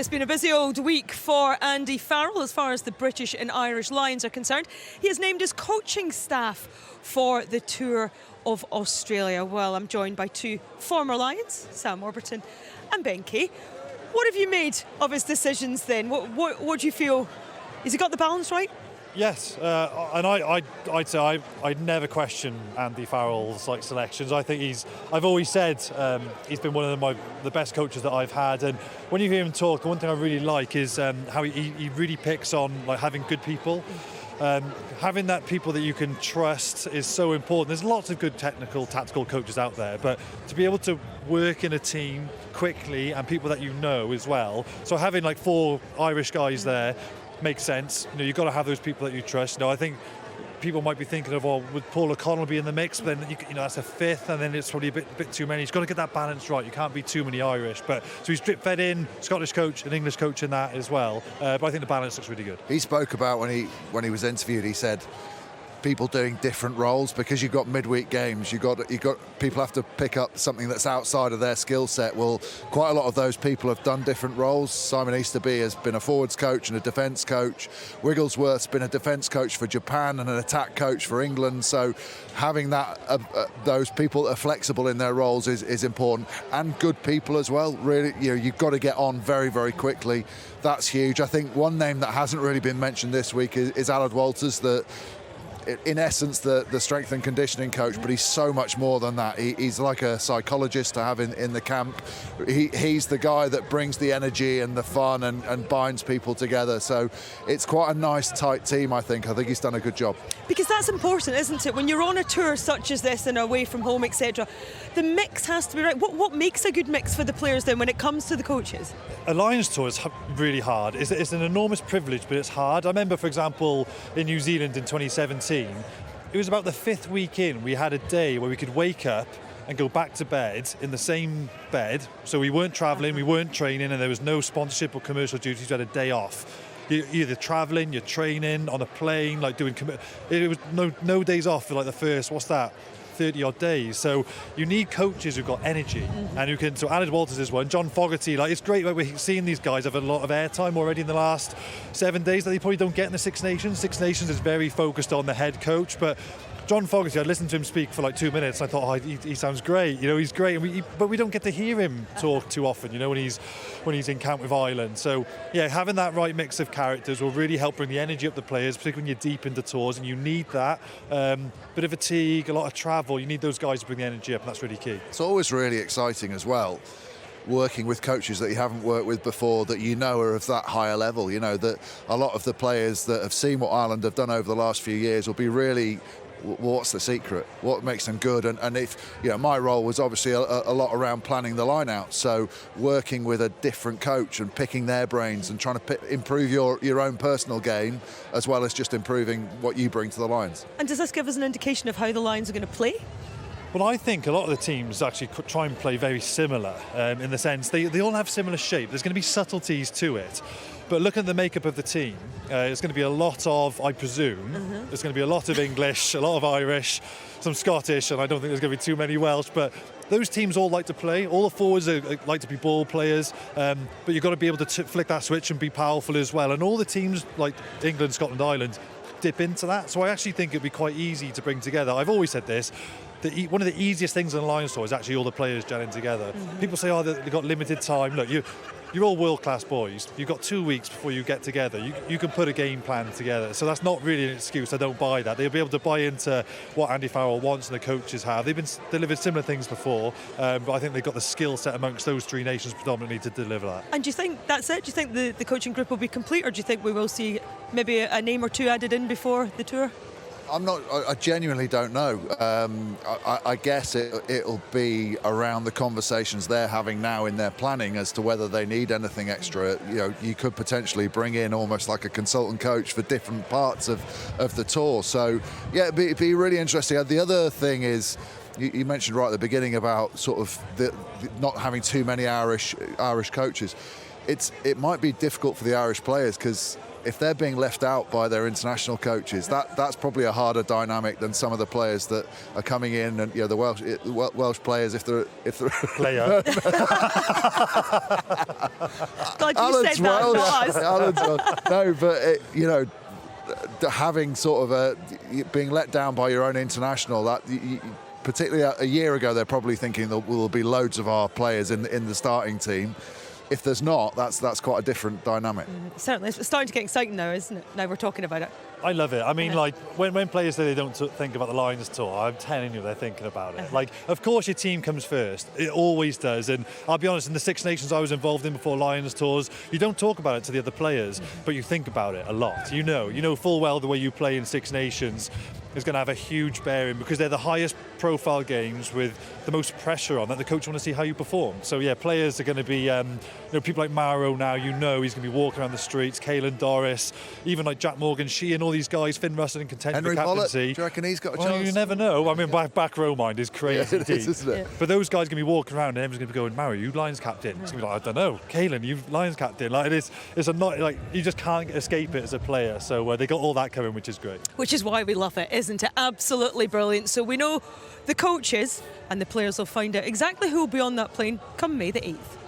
It's been a busy old week for Andy Farrell as far as the British and Irish Lions are concerned. He has named his coaching staff for the Tour of Australia. Well, I'm joined by two former Lions, Sam Warburton and Ben Kay. What have you made of his decisions then? What do you feel? Has he got the balance right? Yes, and I'd say I'd never question Andy Farrell's selections. I think I've always said he's been one of the best coaches that I've had. And when you hear him talk, the one thing I really like is how he really picks on having good people. Having that people that you can trust is so important. There's lots of good technical, tactical coaches out there, but to be able to work in a team quickly and people that you know as well. So having 4 Irish guys there makes sense. You've got to have those people that you trust. I think people might be thinking of, would Paul O'Connell be in the mix? But then that's a fifth, and then it's probably a bit too many. He's got to get that balance right. You can't be too many Irish. But so he's drip fed in Scottish coach and English coach in that as well. But I think the balance looks really good. He spoke about when he was interviewed. He said people doing different roles because you've got midweek games. You've got people have to pick up something that's outside of their skill set. Well, quite a lot of those people have done different roles. Simon Easterby has been a forwards coach and a defence coach. Wigglesworth's been a defence coach for Japan and an attack coach for England. So having that those people that are flexible in their roles is important, and good people as well. Really, you've got to get on very, very quickly. That's huge. I think one name that hasn't really been mentioned this week is Aled Walters, in essence the strength and conditioning coach, but he's so much more than that. He's like a psychologist to have in the camp. He's the guy that brings the energy and the fun and binds people together. So it's quite a nice tight team. I think he's done a good job, because that's important, isn't it? When you're on a tour such as this and away from home, etc., the mix has to be right. What makes a good mix for the players then when it comes to the coaches? A Lions tour is really hard. It's an enormous privilege, but it's hard. I remember, for example, in New Zealand in 2017, it was about the 5th week in, we had a day where we could wake up and go back to bed in the same bed. So we weren't travelling, we weren't training, and there was no sponsorship or commercial duties. We had a day off. You're either travelling, you're training on a plane, it was no days off for the first, 30 odd days. So you need coaches who've got energy and who can. So Aled Walters is one. John Fogarty, it's great that we're seeing these guys have a lot of airtime already in the last 7 days that they probably don't get in the Six Nations. Six Nations is very focused on the head coach, but John Fogarty, I listened to him speak for 2 minutes. And I thought, he sounds great. He's great. But we don't get to hear him talk too often. When he's in camp with Ireland. So yeah, having that right mix of characters will really help bring the energy up the players, particularly when you're deep into tours, and you need that. Bit of fatigue, a lot of travel. You need those guys to bring the energy up, and that's really key. It's always really exciting as well, working with coaches that you haven't worked with before, that are of that higher level. That a lot of the players that have seen what Ireland have done over the last few years will be really, what's the secret? What makes them good? And if my role was obviously a lot around planning the line out, so working with a different coach and picking their brains and trying to improve your own personal game, as well as just improving what you bring to the Lions. And does this give us an indication of how the Lions are going to play? Well, I think a lot of the teams actually try and play very similar in the sense they all have similar shape. There's going to be subtleties to it. But look at the makeup of the team. It's going to be a lot of, I presume, there's going to be a lot of English, a lot of Irish, some Scottish, and I don't think there's going to be too many Welsh. But those teams all like to play. All the forwards like to be ball players. But you've got to be able to flick that switch and be powerful as well. And all the teams like England, Scotland, Ireland dip into that. So I actually think it'd be quite easy to bring together. I've always said this. One of the easiest things in a Lions tour is actually all the players gelling together. People say, they've got limited time. Look, you're all world-class boys. You've got 2 weeks before you get together. You can put a game plan together. So that's not really an excuse. I don't buy that. They'll be able to buy into what Andy Farrell wants and the coaches have. They've been delivered similar things before, but I think they've got the skill set amongst those 3 nations predominantly to deliver that. And do you think that's it? Do you think the coaching group will be complete, or do you think we will see maybe a name or two added in before the tour? I genuinely don't know. I guess it'll be around the conversations they're having now in their planning as to whether they need anything extra. You could potentially bring in almost like a consultant coach for different parts of the tour. So yeah, it'd be really interesting. The other thing is, you mentioned right at the beginning about sort of the not having too many Irish coaches. It might be difficult for the Irish players because if they're being left out by their international coaches, that's probably a harder dynamic than some of the players that are coming in, and the Welsh players, if they're Player. God, you said that, not us. Alan's Welsh. No, but having sort of being let down by your own international, that particularly a year ago, they're probably thinking there will be loads of our players in the starting team. If there's not, that's quite a different dynamic. Certainly, it's starting to get exciting now, isn't it? Now we're talking about it. I love it. I mean, like, when players say they don't think about the Lions tour, I'm telling you they're thinking about it. Like, of course your team comes first. It always does. And I'll be honest, in the Six Nations I was involved in before Lions tours, you don't talk about it to the other players, but you think about it a lot. You know full well the way you play in Six Nations is going to have a huge bearing, because they're the highest profile games with the most pressure on that. The coach want to see how you perform. So yeah, players are going to be, people like Maro now, he's going to be walking around the streets, Caelan Doris, even like Jack Morgan, Sheehan, all these guys, Finn Russell in contention for captaincy. Henry Pollitt, do you reckon he's got a well, chance? You never know. I mean, back row mind is crazy it is, isn't it? Yeah. But those guys are going to be walking around and everyone's going to be going, Maro, you Lions captain? It's going to be like, I don't know, Caelan, you Lions captain. Like, it's you just can't escape it as a player. So they got all that coming, which is great. Which is why we love it, isn't it? Absolutely brilliant. So we know the coaches and the players will find out exactly who will be on that plane come May the 8th.